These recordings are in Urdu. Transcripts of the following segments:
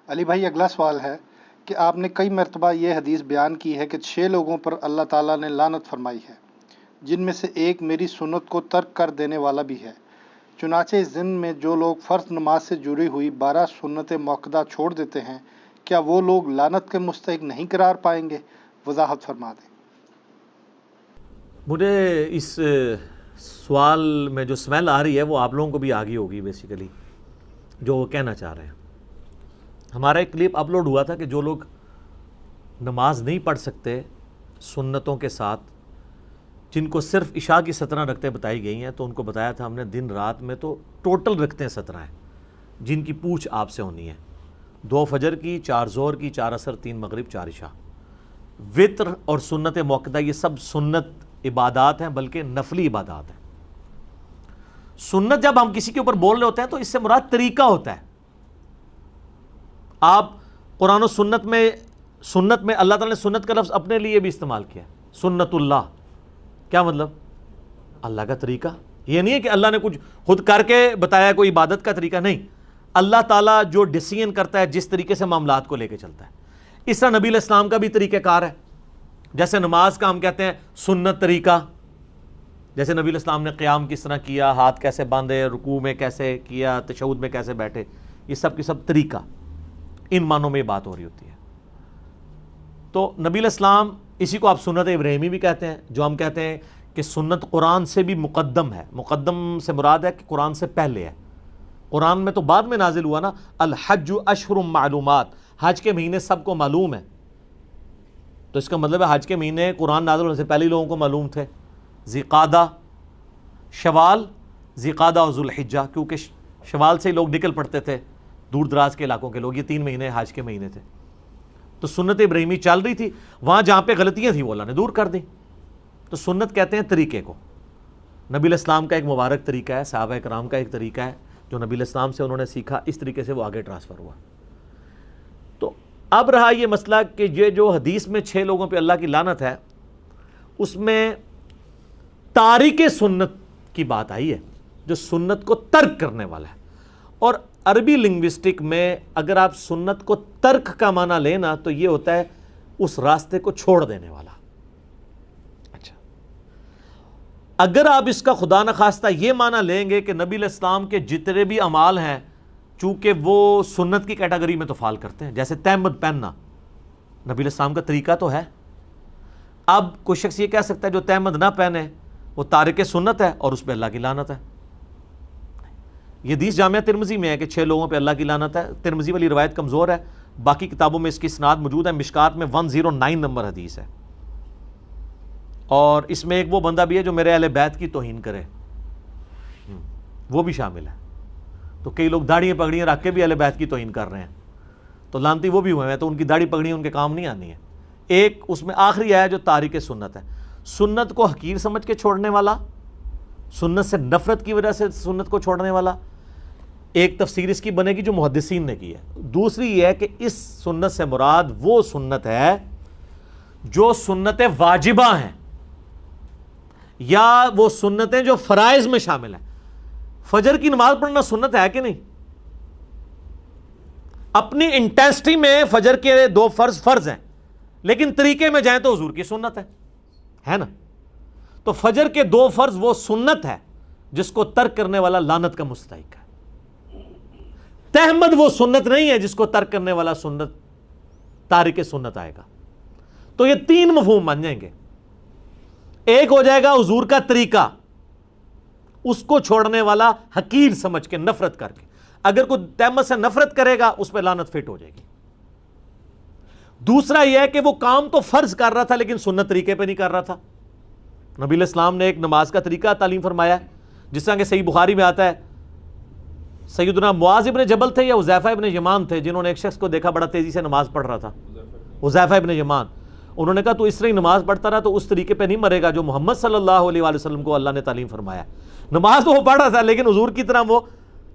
علی بھائی، اگلا سوال ہے کہ آپ نے کئی مرتبہ یہ حدیث بیان کی ہے کہ 6 لوگوں پر اللہ تعالیٰ نے لعنت فرمائی ہے، جن میں سے ایک میری سنت کو ترک کر دینے والا بھی ہے۔ چنانچہ اس دن میں جو لوگ فرض نماز سے جڑی ہوئی 12 سنت موقدہ چھوڑ دیتے ہیں، کیا وہ لوگ لعنت کے مستحق نہیں قرار پائیں گے؟ وضاحت فرما دیں۔ مجھے اس سوال میں جو سمیل آ رہی ہے وہ آپ لوگوں کو بھی آ گئی ہوگی بیسیکلی، جو وہ کہنا چاہ رہے ہیں۔ ہمارا ایک کلپ اپلوڈ ہوا تھا کہ جو لوگ نماز نہیں پڑھ سکتے سنتوں کے ساتھ، جن کو صرف عشاء کی 17 رکعتیں بتائی گئی ہیں، تو ان کو بتایا تھا ہم نے دن رات میں تو ٹوٹل رکعتیں 17 ہیں جن کی پوچھ آپ سے ہونی ہے، 2 فجر کی، 4 ظہر کی، 4 عصر، 3 مغرب، 4 عشاء۔ وطر اور سنت موقدہ یہ سب سنت عبادات ہیں، بلکہ نفلی عبادات ہیں۔ سنت جب ہم کسی کے اوپر بول رہے ہوتے ہیں تو اس سے مراد طریقہ ہوتا ہے۔ آپ قرآن و سنت میں اللہ تعالیٰ نے سنت کا لفظ اپنے لیے بھی استعمال کیا، سنت اللہ، کیا مطلب؟ اللہ کا طریقہ۔ یہ نہیں ہے کہ اللہ نے کچھ خود کر کے بتایا کوئی عبادت کا طریقہ، نہیں، اللہ تعالیٰ جو ڈیسیژن کرتا ہے، جس طریقے سے معاملات کو لے کے چلتا ہے، اس طرح نبی علیہ السلام کا بھی طریقہ کار ہے۔ جیسے نماز کا ہم کہتے ہیں سنت طریقہ، جیسے نبی علیہ السلام نے قیام کس طرح کیا، ہاتھ کیسے باندھے، رکوع میں کیسے کیا، تشہد میں کیسے بیٹھے، یہ سب کی سب طریقہ، ان معنوں میں یہ بات ہو رہی ہوتی ہے۔ تو نبی علیہ السلام، اسی کو آپ سنت ابراہیمی بھی کہتے ہیں، جو ہم کہتے ہیں کہ سنت قرآن سے بھی مقدم ہے۔ مقدم سے مراد ہے کہ قرآن سے پہلے ہے۔ قرآن میں تو بعد میں نازل ہوا نا، الحج اشہر معلومات، حج کے مہینے سب کو معلوم ہے، تو اس کا مطلب ہے حج کے مہینے قرآن نازل ہونے سے پہلے ہی لوگوں کو معلوم تھے۔ ذیقعدہ، شوال، ذیقعدہ اور ذوالحجہ، کیونکہ شوال سے ہی لوگ نکل پڑتے تھے، دور دراز کے علاقوں کے لوگ، یہ 3 مہینے حج کے مہینے تھے۔ تو سنت ابراہیمی چل رہی تھی، وہاں جہاں پہ غلطیاں تھیں وہ اللہ نے دور کر دی۔ تو سنت کہتے ہیں طریقے کو۔ نبی علیہ السلام کا ایک مبارک طریقہ ہے، صحابہ کرام کا ایک طریقہ ہے جو نبی علیہ السلام سے انہوں نے سیکھا، اس طریقے سے وہ آگے ٹرانسفر ہوا۔ تو اب رہا یہ مسئلہ کہ یہ جو حدیث میں 6 لوگوں پہ اللہ کی لعنت ہے، اس میں تارک سنت کی بات آئی ہے، جو سنت کو ترک کرنے والا ہے۔ اور عربی لنگوسٹک میں اگر آپ سنت کو ترک کا معنی لینا تو یہ ہوتا ہے اس راستے کو چھوڑ دینے والا۔ اچھا، اگر آپ اس کا خدا نخواستہ یہ معنی لیں گے کہ نبی علیہ السلام کے جتنے بھی اعمال ہیں، چونکہ وہ سنت کی کیٹیگری میں تو فال کرتے ہیں، جیسے تہمد پہننا نبی علیہ السلام کا طریقہ تو ہے۔ اب کوئی شخص یہ کہہ سکتا ہے جو تہمد نہ پہنے وہ تارک سنت ہے اور اس پہ اللہ کی لعنت ہے۔ یہ حدیث جامعہ ترمذی میں ہے کہ 6 لوگوں پہ اللہ کی لعنت ہے۔ ترمذی والی روایت کمزور ہے، باقی کتابوں میں اس کی اسناد موجود ہے۔ مشکات میں 109 نمبر حدیث ہے، اور اس میں ایک وہ بندہ بھی ہے جو میرے اہل بیت کی توہین کرے، وہ بھی شامل ہے۔ تو کئی لوگ داڑھیاں پگڑیاں رکھ کے بھی اہل بیت کی توہین کر رہے ہیں، تو لعنتی وہ بھی ہوئے ہیں، تو ان کی داڑھی پگڑیاں ان کے کام نہیں آنی ہے۔ ایک اس میں آخری ہے جو تارک سنت ہے، سنت کو حقیر سمجھ کے چھوڑنے والا، سنت سے نفرت کی وجہ سے سنت کو چھوڑنے والا۔ ایک تفسیر اس کی بنے گی جو محدثین نے کی ہے۔ دوسری یہ ہے کہ اس سنت سے مراد وہ سنت ہے جو سنت واجبہ ہیں، یا وہ سنتیں جو فرائض میں شامل ہیں۔ فجر کی نماز پڑھنا سنت ہے کہ نہیں؟ اپنی انٹینسٹی میں فجر کے 2 فرض ہیں، لیکن طریقے میں جائیں تو حضور کی سنت ہے نا؟ تو فجر کے 2 فرض وہ سنت ہے جس کو ترک کرنے والا لعنت کا مستحق ہے۔ تہمد وہ سنت نہیں ہے جس کو ترک کرنے والا سنت تارک سنت آئے گا۔ تو یہ 3 مفہوم بن جائیں گے۔ ایک ہو جائے گا حضور کا طریقہ، اس کو چھوڑنے والا حقیر سمجھ کے، نفرت کر کے۔ اگر کوئی تہمت سے نفرت کرے گا اس پہ لعنت فٹ ہو جائے گی۔ دوسرا یہ ہے کہ وہ کام تو فرض کر رہا تھا لیکن سنت طریقے پہ نہیں کر رہا تھا۔ نبی علیہ السلام نے ایک نماز کا طریقہ تعلیم فرمایا، جس طرح کہ صحیح بخاری میں آتا ہے، سیدنا معاذ ابن جبل تھے یا حذیفہ ابن یمان تھے، جنہوں نے ایک شخص کو دیکھا بڑا تیزی سے نماز پڑھ رہا تھا، حذیفہ ابن یمان۔ انہوں نے کہا تو اس طرح ہی نماز پڑھتا رہا تو اس طریقے پہ نہیں مرے گا جو محمد صلی اللہ علیہ وآلہ وسلم کو اللہ نے تعلیم فرمایا۔ نماز تو وہ پڑھ رہا تھا لیکن حضور کی طرح وہ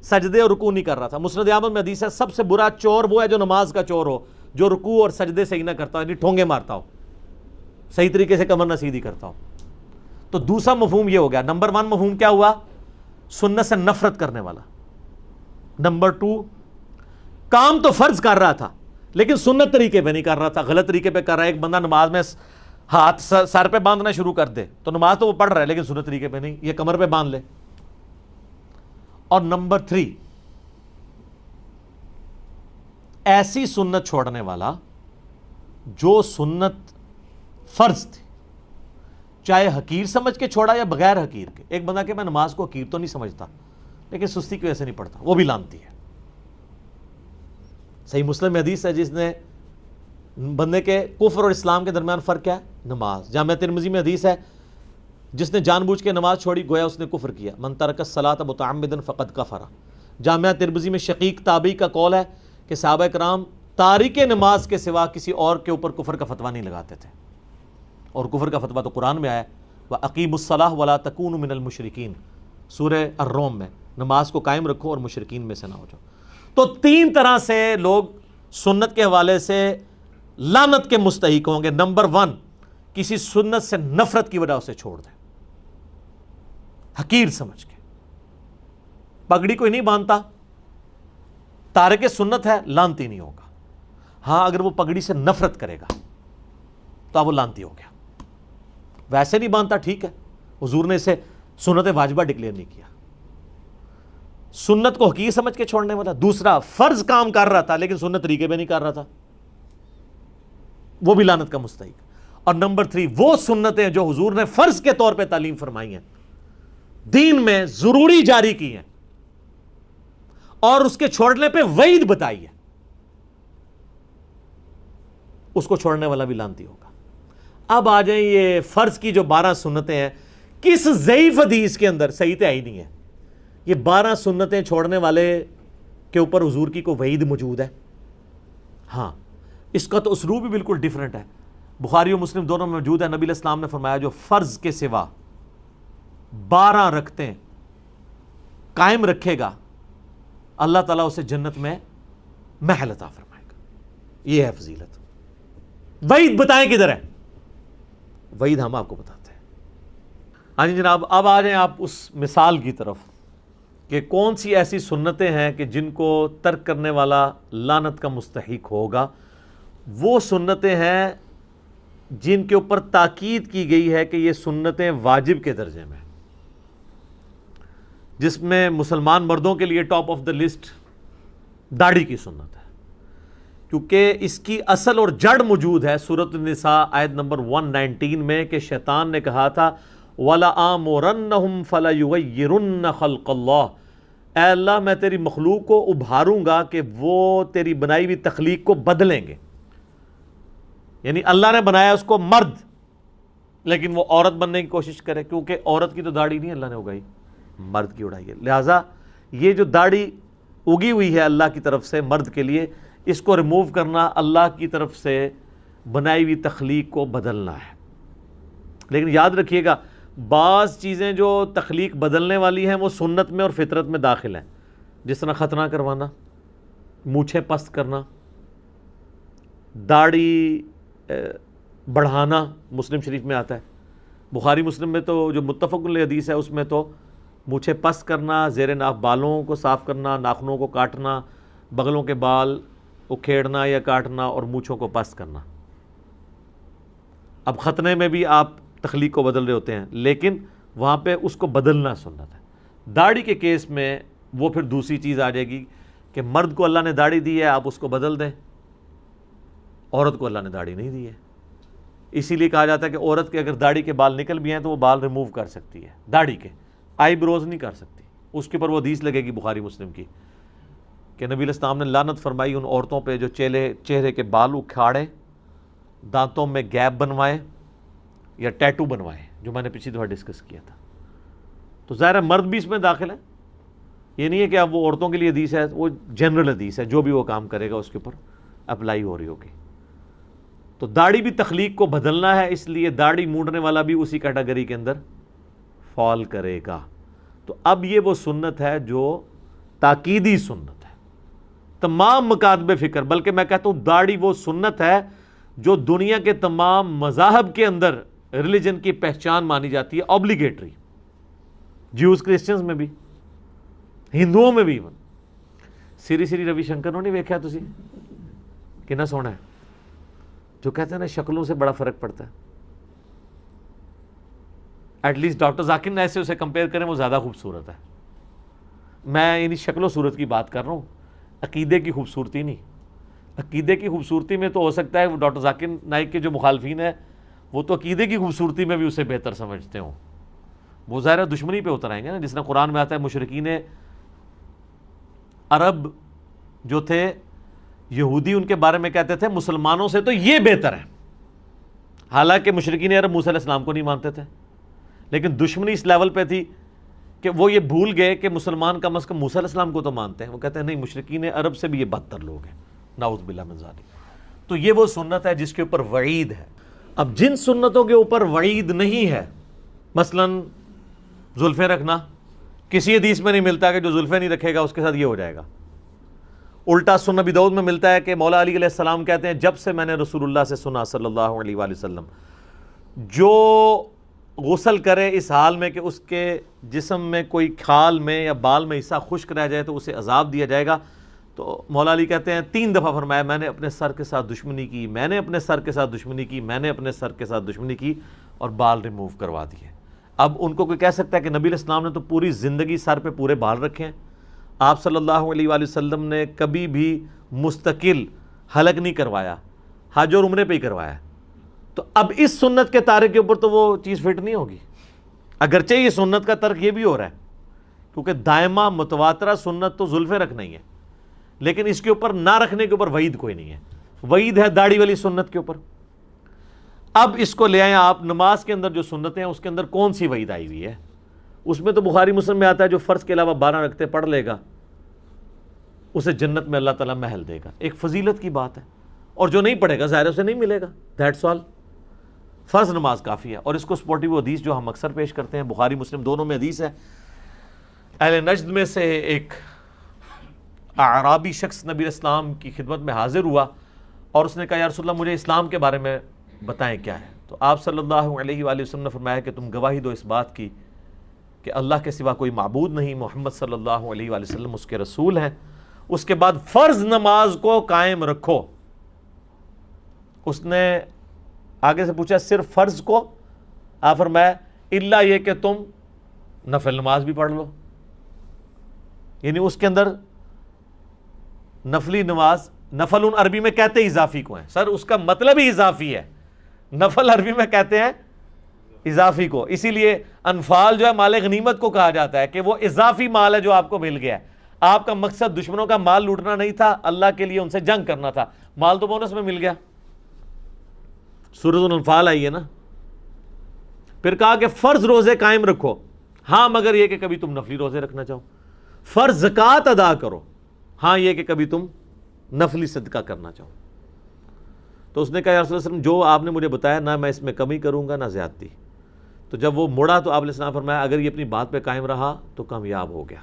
سجدے اور رکوع نہیں کر رہا تھا۔ مسند احمد میں حدیث ہے سب سے برا چور وہ ہے جو نماز کا چور ہو، جو رکوع اور سجدے صحیح نہ کرتا ہو، یعنی ٹھونگے مارتا ہو، صحیح طریقے سے کمر نہ سیدھی کرتا ہو۔ تو دوسرا مفہوم یہ ہو گیا۔ نمبر 1 مفہوم کیا ہوا؟ سنت سے نفرت کرنے والا۔ نمبر 2 کام تو فرض کر رہا تھا لیکن سنت طریقے پہ نہیں کر رہا تھا، غلط طریقے پہ کر رہا ہے۔ ایک بندہ نماز میں ہاتھ سر پہ باندھنا شروع کر دے تو نماز تو وہ پڑھ رہا ہے لیکن سنت طریقے پہ نہیں، یہ کمر پہ باندھ لے۔ اور نمبر 3، ایسی سنت چھوڑنے والا جو سنت فرض تھی، چاہے حقیر سمجھ کے چھوڑا یا بغیر حقیر کے۔ ایک بندہ کہ میں نماز کو حقیر تو نہیں سمجھتا لیکن سستی کی وجہ سے نہیں پڑھتا، وہ بھی لعنتی ہے۔ صحیح مسلم میں حدیث ہے جس نے بندے کے کفر اور اسلام کے درمیان فرق کیا ہے؟ نماز۔ جامعہ ترمذی میں حدیث ہے جس نے جان بوجھ کے نماز چھوڑی گویا اس نے کفر کیا، من ترک الصلاۃ متعمدا فقد کفر۔ جامعہ ترمذی میں شقیق تابعی کا قول ہے کہ صحابہ کرام تارک نماز کے سوا کسی اور کے اوپر کفر کا فتویٰ نہیں لگاتے تھے، اور کفر کا فتویٰ تو قرآن میں آیا ہے، وَأَقِیمُوا الصَّلَاةَ وَلَا تَکُونُوا مِنَ الْمُشْرِکِینَ، سورہ الروم میں، نماز کو قائم رکھو اور مشرکین میں سے نہ ہو جاؤ۔ تو 3 طرح سے لوگ سنت کے حوالے سے لعنت کے مستحق ہوں گے۔ نمبر 1، کسی سنت سے نفرت کی وجہ سے چھوڑ دیں، حقیر سمجھ کے۔ پگڑی کوئی نہیں باندھتا، تارک سنت ہے، لعنتی نہیں ہوگا۔ ہاں اگر وہ پگڑی سے نفرت کرے گا تو اب وہ لعنتی ہو گیا۔ ویسے نہیں باندھتا، ٹھیک ہے، حضور نے اسے سنت واجبہ ڈکلیئر نہیں کیا۔ سنت کو حقیر سمجھ کے چھوڑنے والا۔ دوسرا، فرض کام کر رہا تھا لیکن سنت طریقے پہ نہیں کر رہا تھا، وہ بھی لعنت کا مستحق۔ اور نمبر 3، وہ سنتیں جو حضور نے فرض کے طور پہ تعلیم فرمائی ہیں، دین میں ضروری جاری کی ہیں اور اس کے چھوڑنے پہ وعید بتائی ہے، اس کو چھوڑنے والا بھی لعنتی ہوگا۔ اب آ جائیں یہ فرض کی جو 12 سنتیں ہیں، کس ضعیف حدیث کے اندر صحیح تو ہے ہی نہیں ہے یہ 12 سنتیں چھوڑنے والے کے اوپر حضور کی کوئی وعید موجود ہے؟ ہاں، اس کا تو اسلوب بھی بالکل ڈیفرنٹ ہے، بخاری و مسلم دونوں میں موجود ہے۔ نبی علیہ السلام نے فرمایا جو فرض کے سوا 12 رکعتیں قائم رکھے گا اللہ تعالیٰ اسے جنت میں محل عطا فرمائے گا۔ یہ ہے فضیلت۔ وعید بتائیں کدھر ہے؟ وعید ہم آپ کو بتاتے ہیں۔ ہاں جی جناب، اب آ جائیں آپ اس مثال کی طرف کہ کون سی ایسی سنتیں ہیں کہ جن کو ترک کرنے والا لعنت کا مستحق ہوگا۔ وہ سنتیں ہیں جن کے اوپر تاکید کی گئی ہے کہ یہ سنتیں واجب کے درجے میں، جس میں مسلمان مردوں کے لیے ٹاپ آف دا لسٹ داڑھی کی سنت ہے، کیونکہ اس کی اصل اور جڑ موجود ہے سورۃ النساء آیت نمبر 119 میں کہ شیطان نے کہا تھا وَلَآمُرَنَّهُمْ فَلَيُغَيِّرُنَّ خَلْقَ اللَّهِ، اے اللہ میں تیری مخلوق کو ابھاروں گا کہ وہ تیری بنائی ہوئی تخلیق کو بدلیں گے۔ یعنی اللہ نے بنایا اس کو مرد لیکن وہ عورت بننے کی کوشش کرے، کیونکہ عورت کی تو داڑھی نہیں اللہ نے اگائی، مرد کی اڑائی ہے۔ لہٰذا یہ جو داڑھی اگی ہوئی ہے اللہ کی طرف سے مرد کے لیے، اس کو ریموو کرنا اللہ کی طرف سے بنائی ہوئی تخلیق کو بدلنا ہے۔ لیکن یاد رکھیے گا بعض چیزیں جو تخلیق بدلنے والی ہیں وہ سنت میں اور فطرت میں داخل ہیں، جس طرح ختنہ کروانا، مونچھیں پست کرنا، داڑھی بڑھانا، مسلم شریف میں آتا ہے۔ بخاری مسلم میں تو جو متفق علیہ حدیث ہے اس میں تو مونچھیں پست کرنا، زیر ناف بالوں کو صاف کرنا، ناخنوں کو کاٹنا، بغلوں کے بال اکھیڑنا یا کاٹنا اور مونچھوں کو پست کرنا۔ اب ختنے میں بھی آپ تخلیق کو بدل رہے ہوتے ہیں لیکن وہاں پہ اس کو بدلنا سنت ہے۔ داڑھی کے کیس میں وہ پھر دوسری چیز آ جائے گی کہ مرد کو اللہ نے داڑھی دی ہے، آپ اس کو بدل دیں، عورت کو اللہ نے داڑھی نہیں دی ہے۔ اسی لیے کہا جاتا ہے کہ عورت کے اگر داڑھی کے بال نکل بھی ہیں تو وہ بال ریموو کر سکتی ہے، داڑھی کے آئی بروز نہیں کر سکتی۔ اس کے اوپر وہ حدیث لگے گی بخاری مسلم کی کہ نبی علیہ السلام نے لعنت فرمائی ان عورتوں پہ جو چہرے کے بال اکھاڑیں، دانتوں میں گیپ بنوائیں یا ٹیٹو بنوائیں، جو میں نے پچھلی دفعہ ڈسکس کیا تھا۔ تو ظاہر ہے مرد بھی اس میں داخل ہے، یہ نہیں ہے کہ اب وہ عورتوں کے لیے حدیث ہے، وہ جنرل حدیث ہے، جو بھی وہ کام کرے گا اس کے اوپر اپلائی ہو رہی ہوگی۔ تو داڑھی بھی تخلیق کو بدلنا ہے، اس لیے داڑھی مونڈنے والا بھی اسی کیٹیگری کے اندر فال کرے گا۔ تو اب یہ وہ سنت ہے جو تاکیدی سنت ہے، تمام مکاتب فکر، بلکہ میں کہتا ہوں داڑھی وہ سنت ہے جو دنیا کے تمام مذاہب کے اندر ریلیجن کی پہچان مانی جاتی ہے، سری سری روی شنکر نہیں ویکھیا تسی کنا سونا ہے؟ جو کہتے ہیں نا شکلوں سے بڑا فرق پڑتا ہے. At least doctor Zakir Naik سے اسے کمپیئر کریں وہ زیادہ خوبصورت ہے. میں یعنی شکل و صورت کی بات کر رہا ہوں, عقیدے کی خوبصورتی نہیں. عقیدے کی خوبصورتی میں تو ہو سکتا ہے وہ ڈاکٹر ذاکر نائک کے جو مخالفین ہیں وہ تو عقیدے کی خوبصورتی میں بھی اسے بہتر سمجھتے ہوں. وہ ظاہر دشمنی پہ اتر آئیں گے نا, جس طرح قرآن میں آتا ہے مشرکین عرب جو تھے یہودی ان کے بارے میں کہتے تھے مسلمانوں سے تو یہ بہتر ہے. حالانکہ مشرکین عرب موسیٰ علیہ السلام کو نہیں مانتے تھے, لیکن دشمنی اس لیول پہ تھی کہ وہ یہ بھول گئے کہ مسلمان کم از کم موسیٰ علیہ السلام کو تو مانتے ہیں. وہ کہتے ہیں نہیں, مشرکین عرب سے بھی یہ بدتر لوگ ہیں, نعوذ باللہ من ذالک. تو یہ وہ سنت ہے جس کے اوپر وعید ہے. اب جن سنتوں کے اوپر وعید نہیں ہے, مثلا زلفیں رکھنا, کسی حدیث میں نہیں ملتا کہ جو زلفیں نہیں رکھے گا اس کے ساتھ یہ ہو جائے گا. الٹا سنن ابی داؤد میں ملتا ہے کہ مولا علی علیہ السلام کہتے ہیں جب سے میں نے رسول اللہ سے سنا صلی اللہ علیہ وآلہ وسلم, جو غسل کرے اس حال میں کہ اس کے جسم میں کوئی کھال میں یا بال میں حصہ خشک رہ جائے تو اسے عذاب دیا جائے گا. تو مولا علی کہتے ہیں 3 دفعہ فرمایا میں نے اپنے سر کے ساتھ دشمنی کی, میں نے اپنے سر کے ساتھ دشمنی کی, میں نے اپنے سر کے ساتھ دشمنی کی, اور بال ریموو کروا دیے. اب ان کو کوئی کہہ سکتا ہے کہ نبی علیہ السلام نے تو پوری زندگی سر پہ پورے بال رکھے ہیں, آپ صلی اللہ علیہ وآلہ وسلم نے کبھی بھی مستقل حلق نہیں کروایا, حج اور عمرے پہ ہی کروایا. تو اب اس سنت کے تارک کے اوپر تو وہ چیز فٹ نہیں ہوگی, اگرچہ یہ سنت کا ترک یہ بھی ہو رہا ہے کیونکہ دائمہ متواترہ سنت تو زلفیں رکھنا ہی ہے, لیکن اس کے اوپر نہ رکھنے کے اوپر وعید کوئی نہیں ہے. وعید ہے داڑھی والی سنت کے اوپر. اب اس کو لے آئیں آپ نماز کے اندر جو سنتیں ہیں اس کے اندر کون سی وعید آئی ہوئی ہے؟ اس میں تو بخاری مسلم میں آتا ہے جو فرض کے علاوہ 12 رکعتیں پڑھ لے گا اسے جنت میں اللہ تعالیٰ محل دے گا. ایک فضیلت کی بات ہے, اور جو نہیں پڑھے گا ظاہر اسے نہیں ملے گا. That's all. فرض نماز کافی ہے. اور اس کو سپورٹیو حدیث جو ہم اکثر پیش کرتے ہیں, بخاری مسلم دونوں میں حدیث ہے. اہل نجد میں سے ایک اعرابی شخص نبی اسلام کی خدمت میں حاضر ہوا اور اس نے کہا یا رسول اللہ مجھے اسلام کے بارے میں بتائیں کیا ہے. تو آپ صلی اللہ علیہ وآلہ وسلم نے فرمایا کہ تم گواہی دو اس بات کی کہ اللہ کے سوا کوئی معبود نہیں, محمد صلی اللہ علیہ وآلہ وسلم اس کے رسول ہیں. اس کے بعد فرض نماز کو قائم رکھو. اس نے آگے سے پوچھا صرف فرض کو؟ آپ فرمایا الا یہ کہ تم نفل نماز بھی پڑھ لو. یعنی اس کے اندر نفلی نماز, نفل ان عربی میں کہتے ہیں اضافی کو ہیں. سر اس کا مطلب ہی اضافی ہے. نفل عربی میں کہتے ہیں اضافی کو, اسی لیے انفال جو ہے مال غنیمت کو کہا جاتا ہے کہ وہ اضافی مال ہے جو آپ کو مل گیا ہے. آپ کا مقصد دشمنوں کا مال لوٹنا نہیں تھا, اللہ کے لیے ان سے جنگ کرنا تھا, مال تو بونس میں مل گیا. سورۃ الانفال آئی ہے نا. پھر کہا کہ فرض روزے قائم رکھو, ہاں مگر یہ کہ کبھی تم نفلی روزے رکھنا چاہو. فرض زکوٰۃ ادا کرو, ہاں یہ کہ کبھی تم نفلی صدقہ کرنا چاہو. تو اس نے کہا یا رسول اللہ صلی اللہ علیہ وسلم جو آپ نے مجھے بتایا نہ میں اس میں کمی کروں گا نہ زیادتی. تو جب وہ مڑا تو آپ علیہ السلام فرمایا اگر یہ اپنی بات پہ قائم رہا تو کامیاب ہو گیا.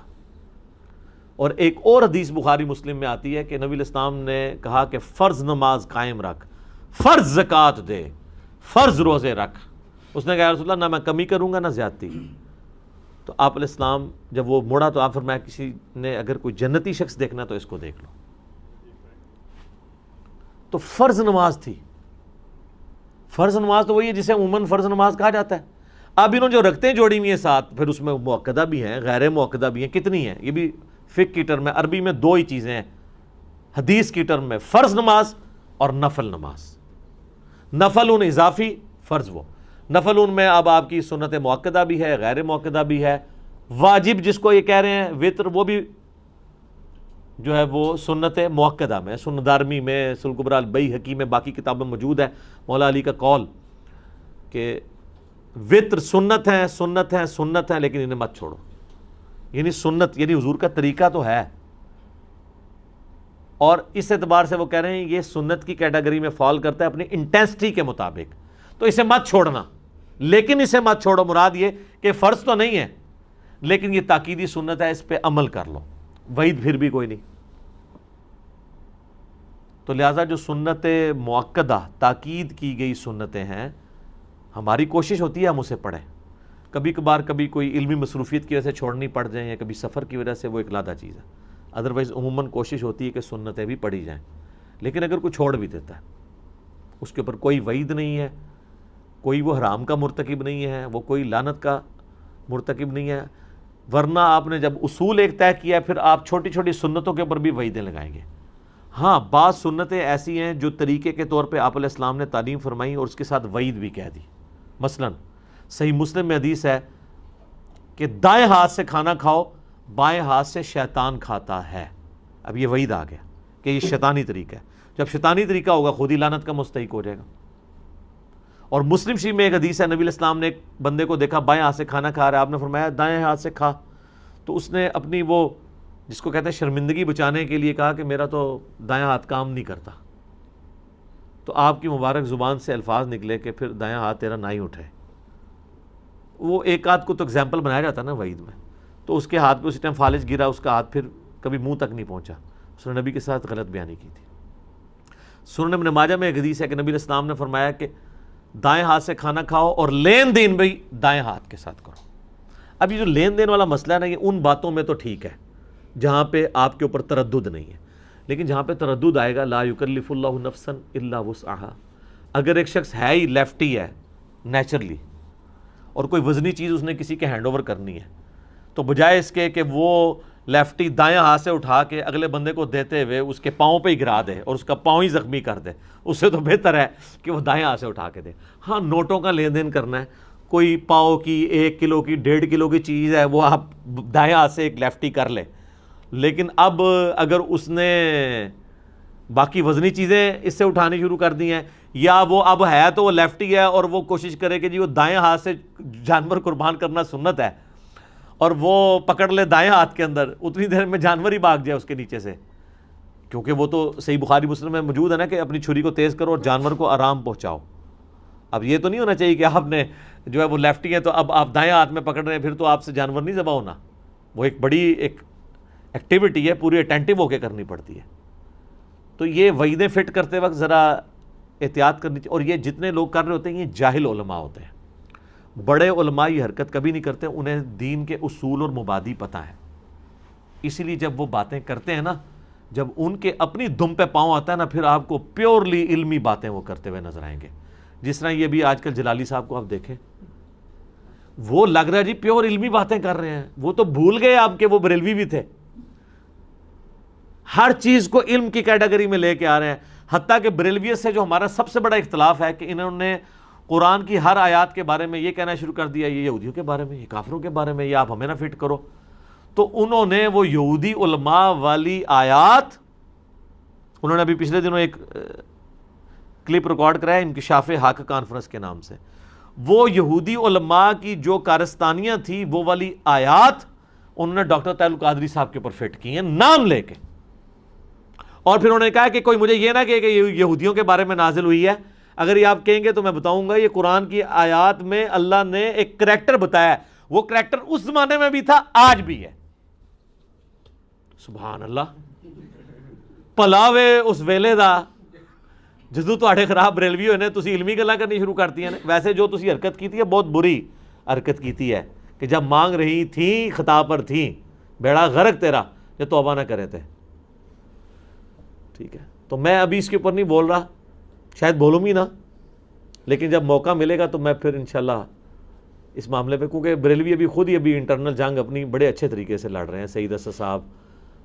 اور ایک اور حدیث بخاری مسلم میں آتی ہے کہ نبی علیہ السلام نے کہا کہ فرض نماز قائم رکھ, فرض زکوٰۃ دے, فرض روزے رکھ. اس نے کہا یا رسول اللہ نہ میں کمی کروں گا نہ زیادتی. تو آپ علیہ السلام جب وہ مڑا تو آپ فرمایا کسی نے اگر کوئی جنتی شخص دیکھنا تو اس کو دیکھ لو. تو فرض نماز تھی. فرض نماز تو وہی ہے جسے عموماً فرض نماز کہا جاتا ہے. اب انہوں جو رکھتے ہیں جوڑی ہوئی ہیں ساتھ, پھر اس میں مؤکدہ بھی ہیں غیر مؤکدہ بھی ہیں. کتنی ہیں یہ بھی فقہ کی ٹرم ہے. عربی میں 2 ہی چیزیں ہیں حدیث کی ٹرم میں, فرض نماز اور نفل نماز. نفل ان اضافی, فرض وہ. نفل ان میں اب آپ کی سنت مؤکدہ بھی ہے غیر مؤکدہ بھی ہے. واجب جس کو یہ کہہ رہے ہیں وطر, وہ بھی جو ہے وہ سنت مؤکدہ میں, سنن دارمی میں, سنن کبریٰ البیہقی میں, باقی کتابوں میں موجود ہے مولا علی کا قول کہ وطر سنت ہیں سنت ہیں سنت ہیں لیکن انہیں مت چھوڑو. یعنی سنت یعنی حضور کا طریقہ تو ہے, اور اس اعتبار سے وہ کہہ رہے ہیں یہ سنت کی کیٹیگری میں فال کرتا ہے اپنی انٹینسٹی کے مطابق, تو اسے مت چھوڑنا. لیکن اسے مت چھوڑو مراد یہ کہ فرض تو نہیں ہے لیکن یہ تاکیدی سنت ہے, اس پہ عمل کر لو. وعید پھر بھی کوئی نہیں. تو لہٰذا جو سنت مؤکدہ تاکید کی گئی سنتیں ہیں, ہماری کوشش ہوتی ہے ہم اسے پڑھیں. کبھی کبھار کبھی کوئی علمی مصروفیت کی وجہ سے چھوڑنی پڑ جائیں یا کبھی سفر کی وجہ سے, وہ ایک علیحدہ چیز ہے. ادروائز عموماً کوشش ہوتی ہے کہ سنتیں بھی پڑھی جائیں. لیکن اگر کوئی چھوڑ بھی دیتا ہے, اس کے اوپر کوئی وعید نہیں ہے, کوئی وہ حرام کا مرتکب نہیں ہے, وہ کوئی لعنت کا مرتکب نہیں ہے, ورنہ آپ نے جب اصول ایک طے کیا ہے پھر آپ چھوٹی چھوٹی سنتوں کے اوپر بھی وعیدیں لگائیں گے. ہاں بعض سنتیں ایسی ہیں جو طریقے کے طور پہ آپ علیہ السلام نے تعلیم فرمائی اور اس کے ساتھ وعید بھی کہہ دی. مثلا صحیح مسلم میں حدیث ہے کہ دائیں ہاتھ سے کھانا کھاؤ, بائیں ہاتھ سے شیطان کھاتا ہے. اب یہ وعید آ گیا کہ یہ شیطانی طریقہ ہے. جب شیطانی طریقہ ہوگا خود ہی لعنت کا مستحق ہو جائے گا. اور مسلم شریف میں ایک حدیث ہے, نبی علیہ السلام نے ایک بندے کو دیکھا بائیں ہاتھ سے کھانا کھا رہا ہے, آپ نے فرمایا دائیں ہاتھ سے کھا. تو اس نے اپنی وہ جس کو کہتے ہیں شرمندگی بچانے کے لیے کہا کہ میرا تو دائیں ہاتھ کام نہیں کرتا. تو آپ کی مبارک زبان سے الفاظ نکلے کہ پھر دائیں ہاتھ تیرا نہ ہی اٹھے. وہ ایک آدھ کو تو ایگزامپل بنایا جاتا نا وعید میں, تو اس کے ہاتھ پہ اسی ٹائم فالج گرا, اس کا ہاتھ پھر کبھی منہ تک نہیں پہنچا. اس نے نبی کے ساتھ غلط بیانی کی تھی. سنن ابن ماجہ میں ایک حدیث ہے کہ نبی علیہ السلام نے فرمایا کہ دائیں ہاتھ سے کھانا کھاؤ اور لین دین بھی دائیں ہاتھ کے ساتھ کرو. اب یہ جو لین دین والا مسئلہ ہے نا, یہ ان باتوں میں تو ٹھیک ہے جہاں پہ آپ کے اوپر تردد نہیں ہے, لیکن جہاں پہ تردد آئے گا لا یکلف اللہ نفسا الا وسعها. اگر ایک شخص ہے ہی لیفٹی ہے نیچرلی اور کوئی وزنی چیز اس نے کسی کے ہینڈ اوور کرنی ہے, تو بجائے اس کے کہ وہ لیفٹی دائیں ہاتھ سے اٹھا کے اگلے بندے کو دیتے ہوئے اس کے پاؤں پہ ہی گرا دے اور اس کا پاؤں ہی زخمی کر دے, اس سے تو بہتر ہے کہ وہ دائیں ہاتھ سے اٹھا کے دے. ہاں نوٹوں کا لین دین کرنا ہے, کوئی پاؤ کی 1 کلو کی 1.5 کلو کی چیز ہے وہ آپ دائیں ہاتھ سے ایک لیفٹی کر لے. لیکن اب اگر اس نے باقی وزنی چیزیں اس سے اٹھانی شروع کر دی ہیں, یا وہ اب ہے تو وہ لیفٹی ہے اور وہ کوشش کرے کہ جی وہ دائیں ہاتھ سے جانور قربان کرنا سنت ہے, اور وہ پکڑ لے دائیں ہاتھ کے اندر, اتنی دیر میں جانور ہی بھاگ جائے اس کے نیچے سے, کیونکہ وہ تو صحیح بخاری مسلم میں موجود ہے نا کہ اپنی چھری کو تیز کرو اور جانور کو آرام پہنچاؤ. اب یہ تو نہیں ہونا چاہیے کہ آپ نے جو ہے وہ لیفٹی ہے تو اب آپ دائیں ہاتھ میں پکڑ رہے ہیں, پھر تو آپ سے جانور نہیں ذبح ہونا. وہ ایک بڑی ایک ایکٹیویٹی ہے, پوری اٹینٹیو ہو کے کرنی پڑتی ہے. تو یہ وعیدیں فٹ کرتے وقت ذرا احتیاط کرنی چاہیے. اور یہ جتنے لوگ کر رہے ہوتے ہیں یہ جاہل علماء ہوتے ہیں. بڑے علماء یہ حرکت کبھی نہیں کرتے, انہیں دین کے اصول اور مبادی پتہ ہے. اسی لیے جب وہ باتیں کرتے ہیں نا, جب ان کے اپنی دم پہ پاؤں آتا ہے نا, پھر آپ کو پیورلی علمی باتیں وہ کرتے ہوئے نظر آئیں گے. جس طرح یہ بھی آج کل جلالی صاحب کو آپ دیکھیں, وہ لگ رہا ہے جی پیور علمی باتیں کر رہے ہیں, وہ تو بھول گئے آپ کے وہ بریلوی بھی تھے. ہر چیز کو علم کی کیٹیگری میں لے کے آ رہے ہیں. حتیٰ کہ بریلویت سے جو ہمارا سب سے بڑا اختلاف ہے کہ انہوں نے قرآن کی ہر آیات کے بارے میں یہ کہنا شروع کر دیا یہ یہودیوں کے بارے میں, یہ کافروں کے بارے میں, یہ آپ ہمیں نہ فٹ کرو. تو انہوں نے وہ یہودی علماء والی آیات, انہوں نے ابھی پچھلے دنوں ایک کلپ ریکارڈ کرایا انکشاف حق کانفرنس کے نام سے, وہ یہودی علماء کی جو کارستانیاں تھی وہ والی آیات انہوں نے ڈاکٹر طاہر القادری صاحب کے اوپر فٹ کی ہیں نام لے کے. اور پھر انہوں نے کہا کہ کوئی مجھے یہ نہ کہے کہ یہ یہودیوں کے بارے میں نازل ہوئی ہے, اگر یہ آپ کہیں گے تو میں بتاؤں گا یہ قرآن کی آیات میں اللہ نے ایک کریکٹر بتایا ہے, وہ کریکٹر اس زمانے میں بھی تھا آج بھی ہے. سبحان اللہ, پلاوے اس ویلے دا جدو تواڈے خراب بریلوی ہوئے نے تسی علمی گلاں کرنی شروع کرتی ہیں. ویسے جو تسی حرکت کی ہے بہت بری حرکت کی ہے کہ جب مانگ رہی تھیں خطا پر تھیں, بیڑا غرق تیرا یہ توبہ نہ کرے تھے. ٹھیک ہے, تو میں ابھی اس کے اوپر نہیں بول رہا, شاید بولوں بھی نہ, لیکن جب موقع ملے گا تو میں پھر انشاءاللہ اس معاملے پہ, کیونکہ بریلوی ابھی خود ہی ابھی انٹرنل جنگ اپنی بڑے اچھے طریقے سے لڑ رہے ہیں. سعید اسد صاحب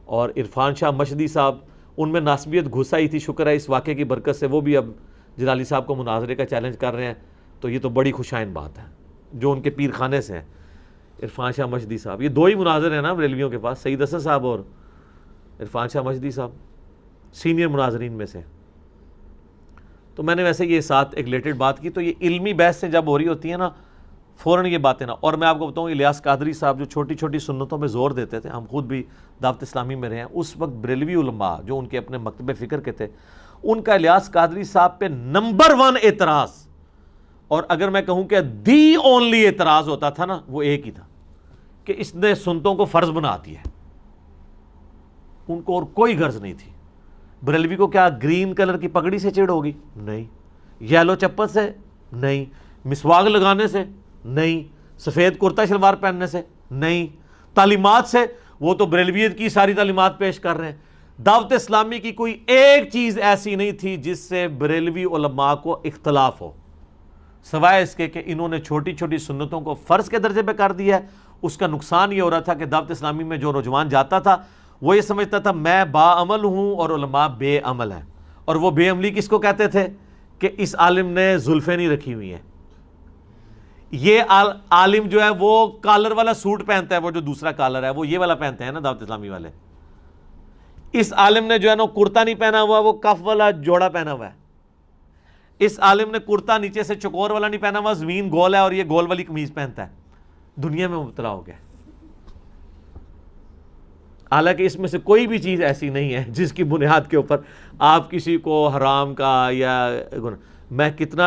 اور عرفان شاہ مشدی صاحب, ان میں ناسبیت گھس آئی تھی, شکر ہے اس واقعے کی برکت سے وہ بھی اب جلالی صاحب کو مناظرے کا چیلنج کر رہے ہیں. تو یہ تو بڑی خوشائن بات ہے جو ان کے پیر خانے سے ہیں, عرفان شاہ مشدی صاحب. یہ دو ہی مناظر ہیں نا بریلویوں کے پاس, سعید اسد صاحب اور عرفان شاہ مشدی صاحب, سینئر مناظرین میں سے. تو میں نے ویسے یہ ساتھ ایک ریلیٹڈ بات کی. تو یہ علمی بحث سے جب ہو رہی ہوتی ہے نا فوراً یہ باتیں نا. اور میں آپ کو بتاؤں الیاس قادری صاحب جو چھوٹی چھوٹی سنتوں پہ زور دیتے تھے, ہم خود بھی دعوت اسلامی میں رہے ہیں, اس وقت بریلوی علماء جو ان کے اپنے مکتب فکر کے تھے, ان کا الیاس قادری صاحب پہ نمبر 1 اعتراض, اور اگر میں کہوں کہ دی اونلی اعتراض ہوتا تھا نا, وہ ایک ہی تھا کہ اس نے سنتوں کو فرض بنا دیا ہے. ان کو اور کوئی غرض نہیں تھی. بریلوی کو کیا گرین کلر کی پگڑی سے چڑ ہوگی؟ نہیں. یلو چپل سے؟ نہیں. مسواک لگانے سے؟ نہیں. سفید کرتا شلوار پہننے سے؟ نہیں. تعلیمات سے؟ وہ تو بریلویت کی ساری تعلیمات پیش کر رہے ہیں. دعوت اسلامی کی کوئی ایک چیز ایسی نہیں تھی جس سے بریلوی علماء کو اختلاف ہو، سوائے اس کے کہ انہوں نے چھوٹی چھوٹی سنتوں کو فرض کے درجے پہ کر دیا ہے. اس کا نقصان یہ ہو رہا تھا کہ دعوت اسلامی میں جو نوجوان جاتا تھا وہ یہ سمجھتا تھا میں با عمل ہوں اور علماء بے عمل ہیں. اور وہ بے عملی کس کو کہتے تھے؟ کہ اس عالم نے زلفیں نہیں رکھی ہوئی ہیں، یہ عالم جو ہے وہ کالر والا سوٹ پہنتا ہے، وہ جو دوسرا کالر ہے وہ یہ والا پہنتے ہیں نا دعوت اسلامی والے. اس عالم نے جو ہے نا کرتا نہیں پہنا ہوا، وہ کف والا جوڑا پہنا ہوا ہے. اس عالم نے کرتا نیچے سے چکور والا نہیں پہنا ہوا، زمین گول ہے اور یہ گول والی قمیض پہنتا ہے. دنیا میں مبتلا ہو گیا. حالانکہ اس میں سے کوئی بھی چیز ایسی نہیں ہے جس کی بنیاد کے اوپر آپ کسی کو حرام کا یا گناہ. میں کتنا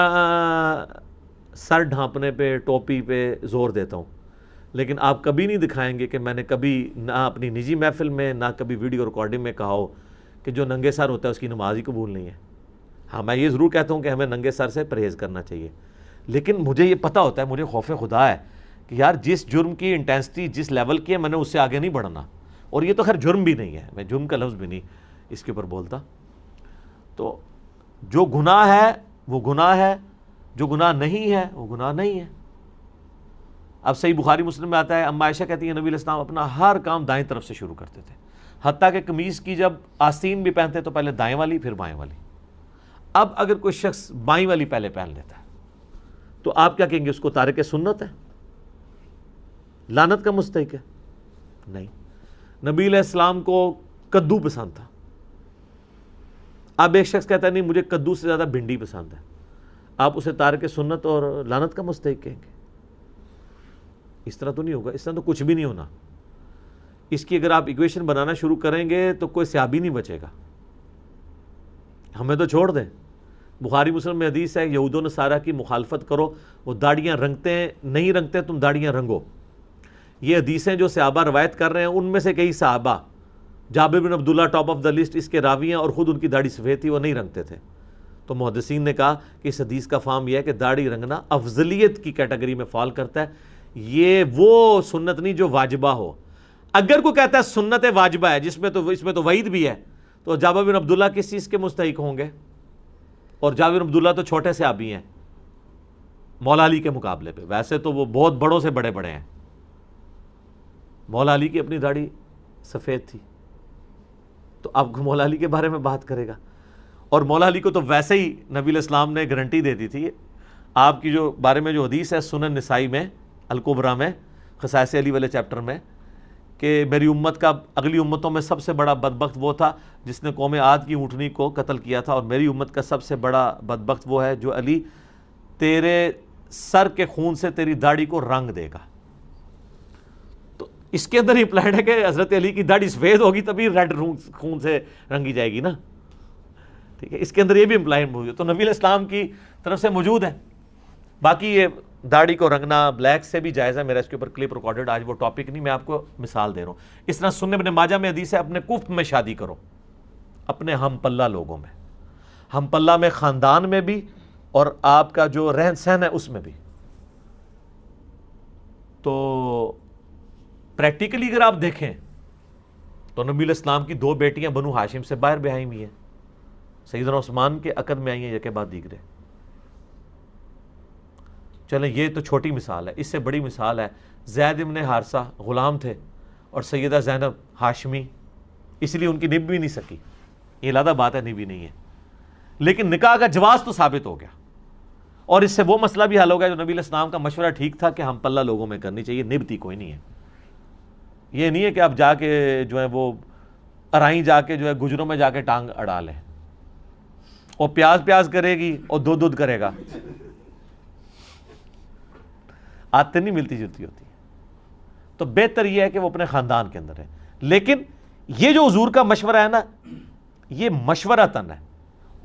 سر ڈھانپنے پہ ٹوپی پہ زور دیتا ہوں، لیکن آپ کبھی نہیں دکھائیں گے کہ میں نے کبھی نہ اپنی نجی محفل میں نہ کبھی ویڈیو ریکارڈنگ میں کہا ہو کہ جو ننگے سر ہوتا ہے اس کی نماز ہی قبول نہیں ہے. ہاں میں یہ ضرور کہتا ہوں کہ ہمیں ننگے سر سے پرہیز کرنا چاہیے، لیکن مجھے یہ پتہ ہوتا ہے، مجھے خوف خدا ہے کہ یار جس جرم کی انٹینسٹی جس لیول کی ہے میں نے اس سے آگے نہیں بڑھنا. اور یہ تو خیر جرم بھی نہیں ہے، میں جرم کا لفظ بھی نہیں اس کے اوپر بولتا. تو جو گناہ ہے وہ گناہ ہے، جو گناہ نہیں ہے وہ گناہ نہیں ہے. اب صحیح بخاری مسلم میں آتا ہے، اما عائشہ کہتی ہیں نبی علیہ السلام اپنا ہر کام دائیں طرف سے شروع کرتے تھے، حتیٰ کہ قمیض کی جب آستین بھی پہنتے تو پہلے دائیں والی پھر بائیں والی. اب اگر کوئی شخص بائیں والی پہلے پہن لیتا ہے تو آپ کیا کہیں گے؟ اس کو تارک سنت ہے، لعنت کا مستحق ہے؟ نہیں. نبی علیہ السلام کو کدو پسند تھا. اب ایک شخص کہتا ہے نہیں مجھے کدو سے زیادہ بھنڈی پسند ہے، آپ اسے تارک سنت اور لعنت کا مستحق کہیں گے؟ اس طرح تو نہیں ہوگا، اس طرح تو کچھ بھی نہیں ہونا. اس کی اگر آپ ایکویشن بنانا شروع کریں گے تو کوئی صحابی نہیں بچے گا. ہمیں تو چھوڑ دیں. بخاری مسلم میں حدیث ہے یہود و نصارہ کی مخالفت کرو، وہ داڑیاں رنگتے ہیں، نہیں رنگتے تم داڑیاں رنگو. یہ حدیثیں جو صحابہ روایت کر رہے ہیں ان میں سے کئی صحابہ، جابر بن عبداللہ ٹاپ آف دا لسٹ، اس کے راوی ہیں اور خود ان کی داڑھی سفید تھی، وہ نہیں رنگتے تھے. تو محدثین نے کہا کہ اس حدیث کا فہم یہ ہے کہ داڑھی رنگنا افضلیت کی کیٹیگری میں فال کرتا ہے، یہ وہ سنت نہیں جو واجبہ ہو. اگر کوئی کہتا ہے سنت واجبہ ہے جس میں تو اس میں تو وعید بھی ہے، تو جابر بن عبداللہ کس چیز کے مستحق ہوں گے؟ اور جابر بن عبداللہ تو چھوٹے سے صحابی ہیں مولا علی کے مقابلے پہ، ویسے تو وہ بہت بڑوں سے بڑے بڑے ہیں. مولا علی کی اپنی داڑھی سفید تھی، تو اب مولا علی کے بارے میں بات کرے گا. اور مولا علی کو تو ویسے ہی نبی علیہ السلام نے گارنٹی دے دی تھی. آپ کی جو بارے میں جو حدیث ہے سنن نسائی میں الکبریٰ میں خصائص علی والے چیپٹر میں، کہ میری امت کا اگلی امتوں میں سب سے بڑا بدبخت وہ تھا جس نے قوم عاد کی اونٹنی کو قتل کیا تھا، اور میری امت کا سب سے بڑا بدبخت وہ ہے جو علی تیرے سر کے خون سے تیری داڑھی کو رنگ دے گا. تو اس کے اندر ہی امپلائڈ ہے کہ حضرت علی کی داڑھی سفید ہوگی تبھی ریڈ خون سے رنگی جائے گی نا. ٹھیک ہے، اس کے اندر یہ بھی امپلائڈ موجود ہے. تو نبی علیہ السلام کی طرف سے موجود ہے. باقی یہ داڑھی کو رنگنا بلیک سے بھی جائز ہے، میرا اس کے اوپر کلپ ریکارڈڈ، آج وہ ٹاپک نہیں، میں آپ کو مثال دے رہا ہوں. اس طرح سنن ابن ماجہ میں حدیث ہے اپنے کفر میں شادی کرو، اپنے ہم پلہ لوگوں میں، ہم پلہ میں خاندان میں بھی اور آپ کا جو رہن سہن ہے اس میں بھی. تو پریکٹیکلی اگر آپ دیکھیں تو نبی علیہ السلام کی 2 بیٹیاں بنو ہاشم سے باہر بیاہی ہوئی ہیں، سیدنا عثمان کے عقد میں آئی ہیں یکے بعد دیگرے. چلیں یہ تو چھوٹی مثال ہے، اس سے بڑی مثال ہے زید ابن حارثہ غلام تھے اور سیدہ زینب ہاشمی، اس لیے ان کی نبھ بھی نہیں سکی. یہ علیحدہ بات ہے، نبھ بھی نہیں ہے، لیکن نکاح کا جواز تو ثابت ہو گیا. اور اس سے وہ مسئلہ بھی حل ہو گیا جو نبی علیہ السلام کا مشورہ ٹھیک تھا کہ ہم پلہ لوگوں میں کرنی چاہیے، نبھ تھی کوئی نہیں ہے. یہ نہیں ہے کہ آپ جا کے جو ہے وہ ارائیں جا کے جو ہے گجروں میں جا کے ٹانگ اڑا لیں، اور پیاز کرے گی اور دودھ کرے گا. عادتیں نہیں ملتی جلتی ہوتی. تو بہتر یہ ہے کہ وہ اپنے خاندان کے اندر ہے. لیکن یہ جو حضور کا مشورہ ہے نا، یہ مشورتاً ہے،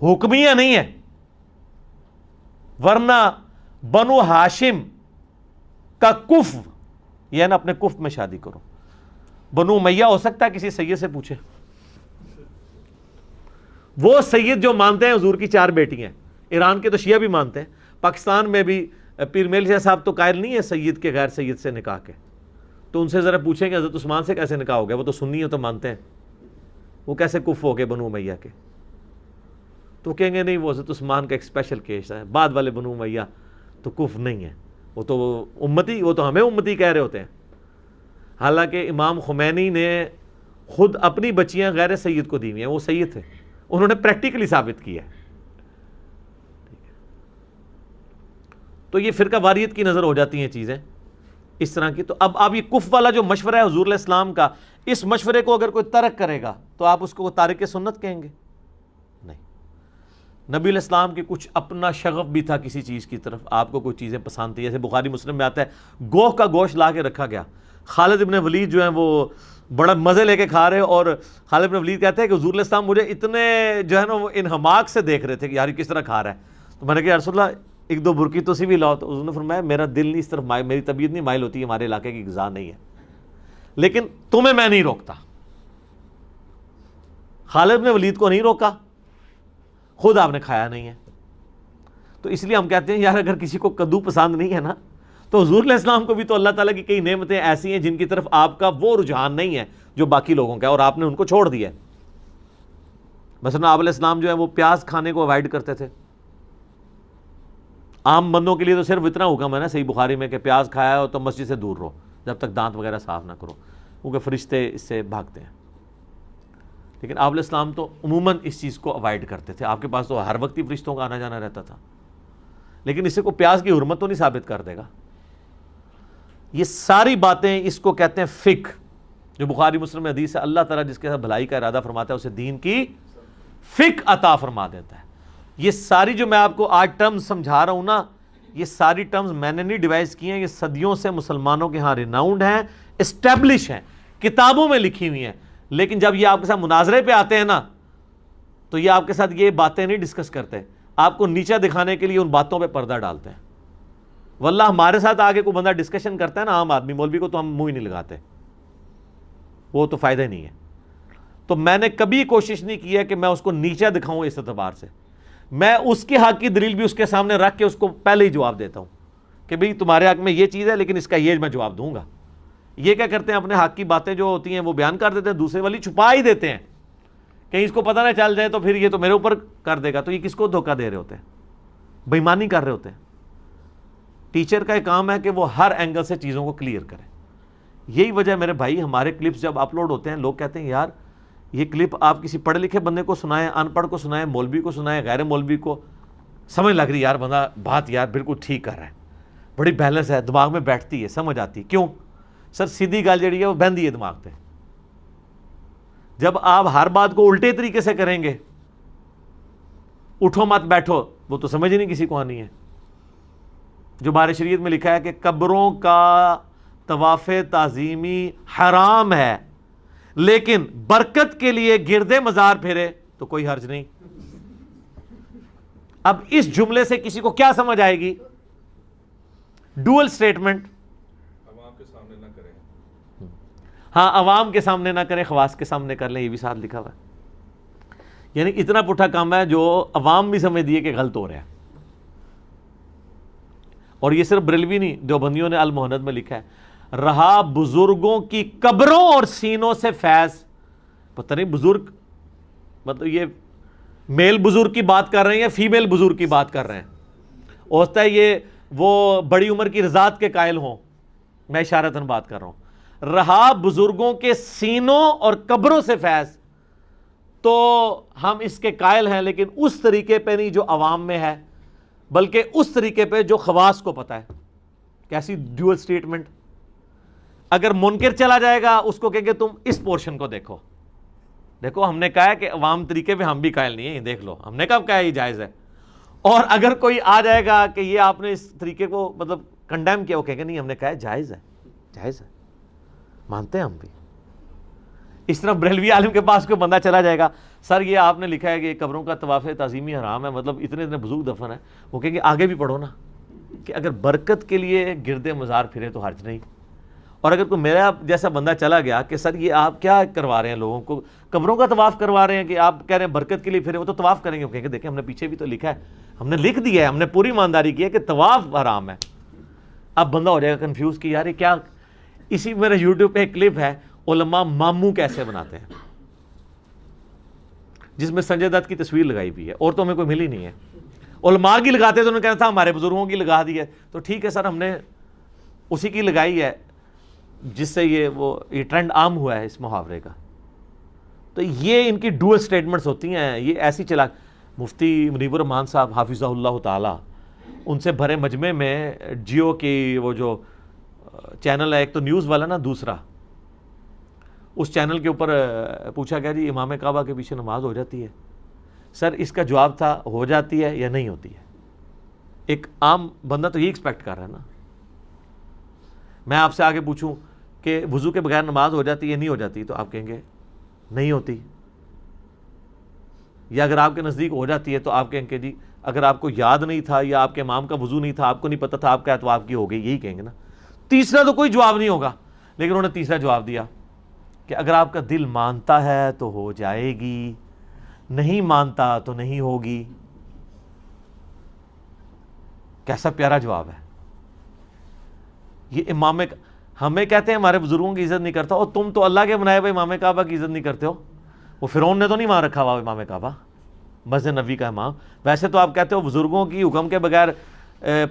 حکمیہ نہیں ہے. ورنہ بنو ہاشم کا کف یہ ہے نا، اپنے کف میں شادی کرو. بنو امیہ ہو سکتا ہے کسی سید سے پوچھے، وہ سید جو مانتے ہیں حضور کی 4 بیٹی ہیں. ایران کے تو شیعہ بھی مانتے ہیں، پاکستان میں بھی پیر میل شاہ صاحب تو قائل نہیں ہے سید کے غیر سید سے نکاح کے. تو ان سے ذرا پوچھیں کہ حضرت عثمان سے کیسے نکاح ہو گیا, وہ تو سنی ہو تو مانتے ہیں, وہ کیسے کف ہو گئے بنو امیہ کے؟ تو کہیں گے نہیں وہ حضرت عثمان کا ایک اسپیشل کیس ہے, بعد والے بنو امیہ تو کف نہیں ہے, وہ تو امتی, وہ تو ہمیں امتی کہہ رہے ہوتے ہیں. حالانکہ امام خمینی نے خود اپنی بچیاں غیر سید کو دی ہوئی ہیں, وہ سید تھے, انہوں نے پریکٹیکلی ثابت کیا ہے. تو یہ فرقہ واریت کی نظر ہو جاتی ہیں چیزیں اس طرح کی. تو اب آپ یہ کف والا جو مشورہ ہے حضور علیہ السلام کا, اس مشورے کو اگر کوئی ترک کرے گا تو آپ اس کو تارک سنت کہیں گے؟ نہیں. نبی علیہ السلام کی کچھ اپنا شغف بھی تھا کسی چیز کی طرف, آپ کو کوئی چیزیں پسند تھی, جیسے بخاری مسلم میں آتا ہے گوہ کا گوشت لا کے رکھا گیا, خالد ابن ولید جو ہیں وہ بڑا مزے لے کے کھا رہے, اور خالد ابن ولید کہتے ہیں کہ حضور علیہ السلام مجھے اتنے جو ہے نا وہ انہماک سے دیکھ رہے تھے کہ یار یہ کس طرح کھا رہا ہے. تو میں نے کہا یا رسول اللہ ایک دو برکی تو سی بھی لاؤ. تو حضور نے فرمایا میرا دل نہیں اس طرف مائل, میری طبیعت نہیں مائل ہوتی, ہمارے علاقے کی غذا نہیں ہے, لیکن تمہیں میں نہیں روکتا. خالد ابن ولید کو نہیں روکا, خود آپ نے کھایا نہیں ہے. تو اس لیے ہم کہتے ہیں یار اگر کسی کو کدو پسند نہیں ہے نا, تو حضور علیہ السلام کو بھی تو اللہ تعالیٰ کی کئی نعمتیں ایسی ہیں جن کی طرف آپ کا وہ رجحان نہیں ہے جو باقی لوگوں کا ہے, اور آپ نے ان کو چھوڑ دیا ہے. مثلا آپ علیہ السلام جو ہے وہ پیاز کھانے کو اوائڈ کرتے تھے. عام بندوں کے لیے تو صرف اتنا حکم ہے نا صحیح بخاری میں کہ پیاز کھایا ہو تو مسجد سے دور رہو جب تک دانت وغیرہ صاف نہ کرو, کیونکہ فرشتے اس سے بھاگتے ہیں. لیکن آپ علیہ السلام تو عموماً اس چیز کو اوائڈ کرتے تھے. آپ کے پاس تو ہر وقت ہی فرشتوں کا آنا جانا رہتا تھا, لیکن اسے کو پیاز کی حرمت تو نہیں ثابت کر دے گا. یہ ساری باتیں اس کو کہتے ہیں فقہ, جو بخاری مسلم میں حدیث ہے, اللہ تعالیٰ جس کے ساتھ بھلائی کا ارادہ فرماتا ہے اسے دین کی فقہ عطا فرما دیتا ہے. یہ ساری جو میں آپ کو آج ٹرمز سمجھا رہا ہوں نا, یہ ساری ٹرمز میں نے نہیں ڈیوائز کی ہیں, یہ صدیوں سے مسلمانوں کے ہاں ریناؤنڈ ہیں, اسٹیبلش ہیں, کتابوں میں لکھی ہوئی ہیں. لیکن جب یہ آپ کے ساتھ مناظرے پہ آتے ہیں نا, تو یہ آپ کے ساتھ یہ باتیں نہیں ڈسکس کرتے, آپ کو نیچا دکھانے کے لیے ان باتوں پہ پردہ ڈالتے ہیں. واللہ ہمارے ساتھ آگے کوئی بندہ ڈسکشن کرتا ہے نا, عام آدمی, مولوی کو تو ہم منہ ہی نہیں لگاتے, وہ تو فائدہ ہی نہیں ہے. تو میں نے کبھی کوشش نہیں کی ہے کہ میں اس کو نیچا دکھاؤں اس اعتبار سے. میں اس کے حق کی دلیل بھی اس کے سامنے رکھ کے اس کو پہلے ہی جواب دیتا ہوں کہ بھئی تمہارے حق میں یہ چیز ہے, لیکن اس کا یہ میں جواب دوں گا. یہ کیا کرتے ہیں, اپنے حق کی باتیں جو ہوتی ہیں وہ بیان کر دیتے ہیں, دوسرے والی چھپا ہی دیتے ہیں, کہیں اس کو پتہ نہ چل جائے تو پھر یہ تو میرے اوپر کر دے گا. تو یہ کس کو دھوکہ دے رہے ہوتے ہیں, بے ایمانی کر رہے ہوتے ہیں. ٹیچر کا ایک کام ہے کہ وہ ہر اینگل سے چیزوں کو کلیئر کرے. یہی وجہ میرے بھائی, ہمارے کلپس جب اپلوڈ ہوتے ہیں لوگ کہتے ہیں یار یہ کلپ آپ کسی پڑھے لکھے بندے کو سنائیں, ان پڑھ کو سنائیں, مولوی کو سنائیں, غیر مولوی کو, سمجھ لگ رہی یار بندہ بات یار بالکل ٹھیک کر رہا ہے, بڑی بیلنس ہے, دماغ میں بیٹھتی ہے, سمجھ آتی ہے. کیوں سر, سیدھی گل جڑی ہے وہ بہندی ہے دماغ پہ. جب آپ ہر بات کو الٹے طریقے سے کریں گے, اٹھو مت بیٹھو, وہ تو سمجھ نہیں کسی کو آنی ہے. جو بارے شریعت میں لکھا ہے کہ قبروں کا طواف تعظیمی حرام ہے, لیکن برکت کے لیے گردے مزار پھیرے تو کوئی حرج نہیں. اب اس جملے سے کسی کو کیا سمجھ آئے گی؟ Dual statement. عوام کے سامنے نہ کریں. ہاں, عوام کے سامنے نہ کریں, خواص کے سامنے کر لیں, یہ بھی ساتھ لکھا ہوا ہے. یعنی اتنا پٹھا کام ہے جو عوام بھی سمجھ دیے کہ غلط ہو رہا ہے. اور یہ صرف بریلوی نہیں, دیوبندیوں نے المہند میں لکھا ہے, رہا بزرگوں کی قبروں اور سینوں سے فیض. پتہ نہیں بزرگ مطلب یہ میل بزرگ کی بات کر رہے ہیں یا فیمیل بزرگ کی بات کر رہے ہیں. ہوتا ہے یہ وہ بڑی عمر کی رضاعت کے قائل ہوں, میں اشارتاً بات کر رہا ہوں. رہا بزرگوں کے سینوں اور قبروں سے فیض, تو ہم اس کے قائل ہیں, لیکن اس طریقے پہ نہیں جو عوام میں ہے, بلکہ اس طریقے پہ جو خواص کو پتہ ہے. کیسی ڈیول سٹیٹمنٹ. اگر منکر چلا جائے گا اس کو کہیں گے تم اس پورشن کو دیکھو, دیکھو ہم نے کہا ہے کہ عوام طریقے پہ ہم بھی قائل نہیں ہیں, دیکھ لو ہم نے کب کہا یہ جائز ہے. اور اگر کوئی آ جائے گا کہ یہ آپ نے اس طریقے کو مطلب کنڈیم کیا, وہ کہیں گے نہیں ہم نے کہا ہے جائز ہے, جائز ہے, مانتے ہیں ہم بھی. اس طرح بریلوی عالم کے پاس کوئی بندہ چلا جائے گا, سر یہ آپ نے لکھا ہے کہ قبروں کا طواف تعظیمی حرام ہے, مطلب اتنے اتنے بزرگ دفن ہیں, وہ کہیں گے آگے بھی پڑھو نا کہ اگر برکت کے لیے گردے مزار پھرے تو حرج نہیں. اور اگر کوئی میرا جیسا بندہ چلا گیا کہ سر یہ آپ کیا کروا رہے ہیں لوگوں کو, قبروں کا طواف کروا رہے ہیں کہ آپ کہہ رہے ہیں برکت کے لیے پھرے, وہ تو طواف کریں گے. وہ کہیں گے دیکھیں ہم نے پیچھے بھی تو لکھا ہے, ہم نے لکھ دیا ہے, ہم نے پوری ایمانداری کی ہے کہ طواف حرام ہے. اب بندہ ہو جائے گا کنفیوز کہ یار یہ کیا, اسی میرے یوٹیوب پہ ایک کلپ ہے علماء ماموں کیسے بناتے ہیں، جس میں سنجے دت کی تصویر لگائی ہوئی ہے، اور تو ہمیں کوئی ملی نہیں ہے. علماء کی لگاتے تو انہوں نے کہا تھا ہمارے بزرگوں کی لگا دی ہے. تو ٹھیک ہے سر، ہم نے اسی کی لگائی ہے جس سے یہ ٹرینڈ عام ہوا ہے اس محاورے کا. تو یہ ان کی ڈوئل سٹیٹمنٹس ہوتی ہیں. یہ ایسی چلا مفتی منیب الرحمان صاحب حافظہ اللہ تعالی، ان سے بھرے مجمع میں جیو کی وہ جو چینل ہے ایک تو نیوز والا نا، دوسرا اس چینل کے اوپر پوچھا گیا جی امام کعبہ کے پیچھے نماز ہو جاتی ہے؟ سر اس کا جواب تھا ہو جاتی ہے یا نہیں ہوتی ہے. ایک عام بندہ تو یہ ایکسپیکٹ کر رہا ہے نا. میں آپ سے آگے پوچھوں کہ وضو کے بغیر نماز ہو جاتی ہے نہیں ہو جاتی، تو آپ کہیں گے نہیں ہوتی. یا اگر آپ کے نزدیک ہو جاتی ہے تو آپ کہیں گے جی اگر آپ کو یاد نہیں تھا یا آپ کے امام کا وضو نہیں تھا، آپ کو نہیں پتا تھا آپ کا، تو آپ کی ہو گئی، یہی کہیں گے نا. تیسرا تو کوئی جواب نہیں ہوگا. لیکن انہوں نے تیسرا جواب دیا کہ اگر آپ کا دل مانتا ہے تو ہو جائے گی، نہیں مانتا تو نہیں ہوگی. کیسا پیارا جواب ہے. یہ امام ہمیں کہتے ہیں ہمارے بزرگوں کی عزت نہیں کرتا، اور تم تو اللہ کے بنائے ہوئے امام کعبہ کی عزت نہیں کرتے ہو. وہ فرعون نے تو نہیں مان رکھا ہوا امام کعبہ، مسجد نبوی کا امام. ویسے تو آپ کہتے ہو بزرگوں کی حکم کے بغیر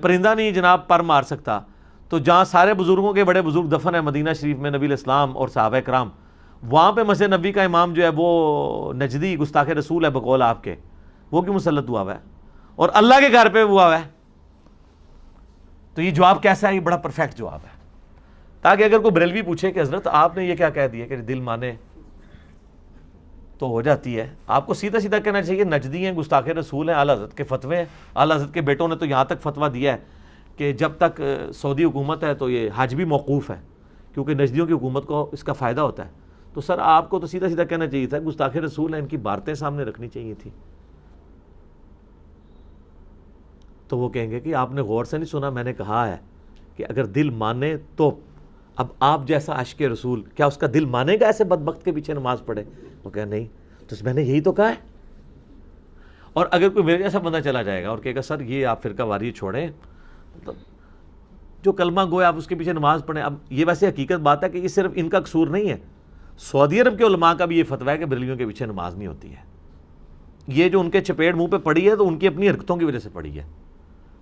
پرندہ نہیں جناب پر مار سکتا. تو جہاں سارے بزرگوں کے بڑے بزرگ دفن ہیں مدینہ شریف میں، نبی الاسلام اور صحابہ کرام، وہاں پہ مسجد نبوی کا امام جو ہے وہ نجدی گستاخ رسول ہے بقول آپ کے، وہ کیوں مسلط ہوا ہوا ہے اور اللہ کے گھر پہ ہوا ہوا ہے؟ تو یہ جواب کیسا ہے؟ یہ بڑا پرفیکٹ جواب ہے، تاکہ اگر کوئی بریلوی پوچھے کہ حضرت آپ نے یہ کیا کہہ دیا کہ دل مانے تو ہو جاتی ہے، آپ کو سیدھا سیدھا کہنا چاہیے نجدی ہیں، گستاخ رسول ہیں، اعلیٰ حضرت کے فتوے ہیں. اعلیٰ حضرت کے بیٹوں نے تو یہاں تک فتویٰ دیا ہے کہ جب تک سعودی حکومت ہے تو یہ حج بھی موقوف ہے، کیونکہ نجدیوں کی حکومت کو اس کا فائدہ ہوتا ہے. تو سر آپ کو تو سیدھا سیدھا کہنا چاہیے تھا گستاخ رسول ہیں، ان کی باتیں سامنے رکھنی چاہیے تھی. تو وہ کہیں گے کہ آپ نے غور سے نہیں سنا، میں نے کہا ہے کہ اگر دل مانے تو. اب آپ جیسا عاشق رسول کیا اس کا دل مانے گا ایسے بدبخت کے پیچھے نماز پڑھے؟ وہ کہا نہیں. تو میں نے یہی تو کہا ہے. اور اگر کوئی میرے جیسا بندہ چلا جائے گا اور کہے گا سر یہ آپ فرقہ واری چھوڑیں، مطلب جو کلمہ گویا آپ اس کے پیچھے نماز پڑھیں. اب یہ ویسے حقیقت بات ہے کہ یہ صرف ان کا قصور نہیں ہے، سعودی عرب کے علماء کا بھی یہ فتویٰ ہے کہ بریلویوں کے پیچھے نماز نہیں ہوتی ہے. یہ جو ان کے چپیڑ منہ پہ پڑی ہے تو ان کی اپنی حرکتوں کی وجہ سے پڑی ہے.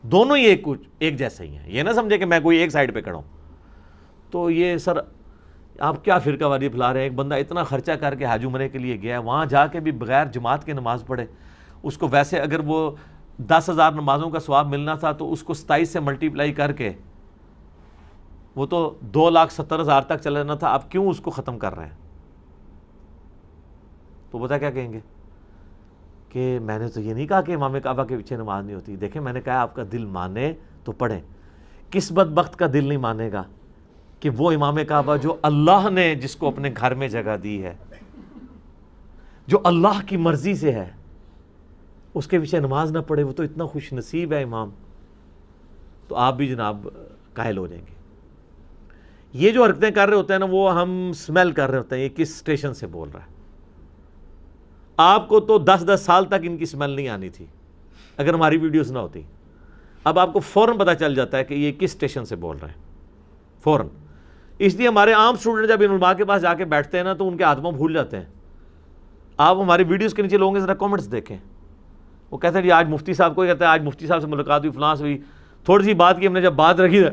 دونوں ہی ایک جیسے ہی ہیں. یہ نہ سمجھے کہ میں کوئی ایک سائڈ پہ کھڑا ہوں. تو یہ سر آپ کیا فرقہ واری پھیلا رہے ہیں؟ ایک بندہ اتنا خرچہ کر کے حج عمرے کے لیے گیا، وہاں جا کے بھی بغیر جماعت کے نماز پڑھے. اس کو ویسے اگر وہ 10,000 نمازوں کا ثواب ملنا تھا تو اس کو 27 سے ملٹیپلائی کر کے وہ تو 2,70,000 تک چلا جانا تھا. آپ کیوں اس کو ختم کر رہے ہیں؟ تو پتہ کیا کہیں گے کہ میں نے تو یہ نہیں کہا کہ امام کعبہ کے پیچھے نماز نہیں ہوتی. دیکھیں میں نے کہا آپ کا دل مانے تو پڑھیں. کس بدبخت کا دل نہیں مانے گا کہ وہ امام کعبہ جو اللہ نے جس کو اپنے گھر میں جگہ دی ہے، جو اللہ کی مرضی سے ہے، اس کے پیچھے نماز نہ پڑھے؟ وہ تو اتنا خوش نصیب ہے امام. تو آپ بھی جناب قائل ہو جائیں گے. یہ جو حرکتیں کر رہے ہوتے ہیں نا، وہ ہم سمیل کر رہے ہوتے ہیں یہ کس اسٹیشن سے بول رہا ہے. آپ کو تو 10 سال تک ان کی سمیل نہیں آنی تھی اگر ہماری ویڈیوز نہ ہوتی. اب آپ کو فوراً پتہ چل جاتا ہے کہ یہ کس اسٹیشن سے بول رہے ہیں، فوراً. اس لیے ہمارے عام اسٹوڈنٹ جب ان علماء کے پاس جا کے بیٹھتے ہیں نا تو ان کے ہاتھوں بھول جاتے ہیں. آپ ہماری ویڈیوز کے نیچے لوگوں کے ذرا کامنٹس دیکھیں. وہ کہتے ہیں جی آج مفتی صاحب کو کہتے ہیں آج مفتی صاحب سے ملاقات ہوئی، فلاں سے ہوئی، تھوڑی سی بات کی ہم نے جب بات رکھی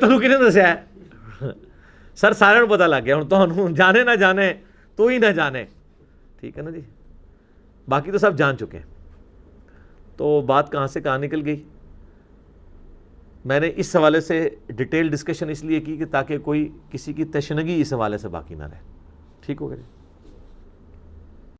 تنو کنے دسیا ہے؟ سر سارے پتہ لگ گیا ہوں تو جانے نہ جانے تو ہی نہ جانے. ٹھیک ہے نا جی، باقی تو سب جان چکے ہیں. تو بات کہاں سے کہاں نکل گئی؟ میں نے اس حوالے سے ڈیٹیل ڈسکشن اس لیے کی کہ تاکہ کوئی کسی کی تشنگی اس حوالے سے باقی نہ رہے. ٹھیک ہو گیا جی.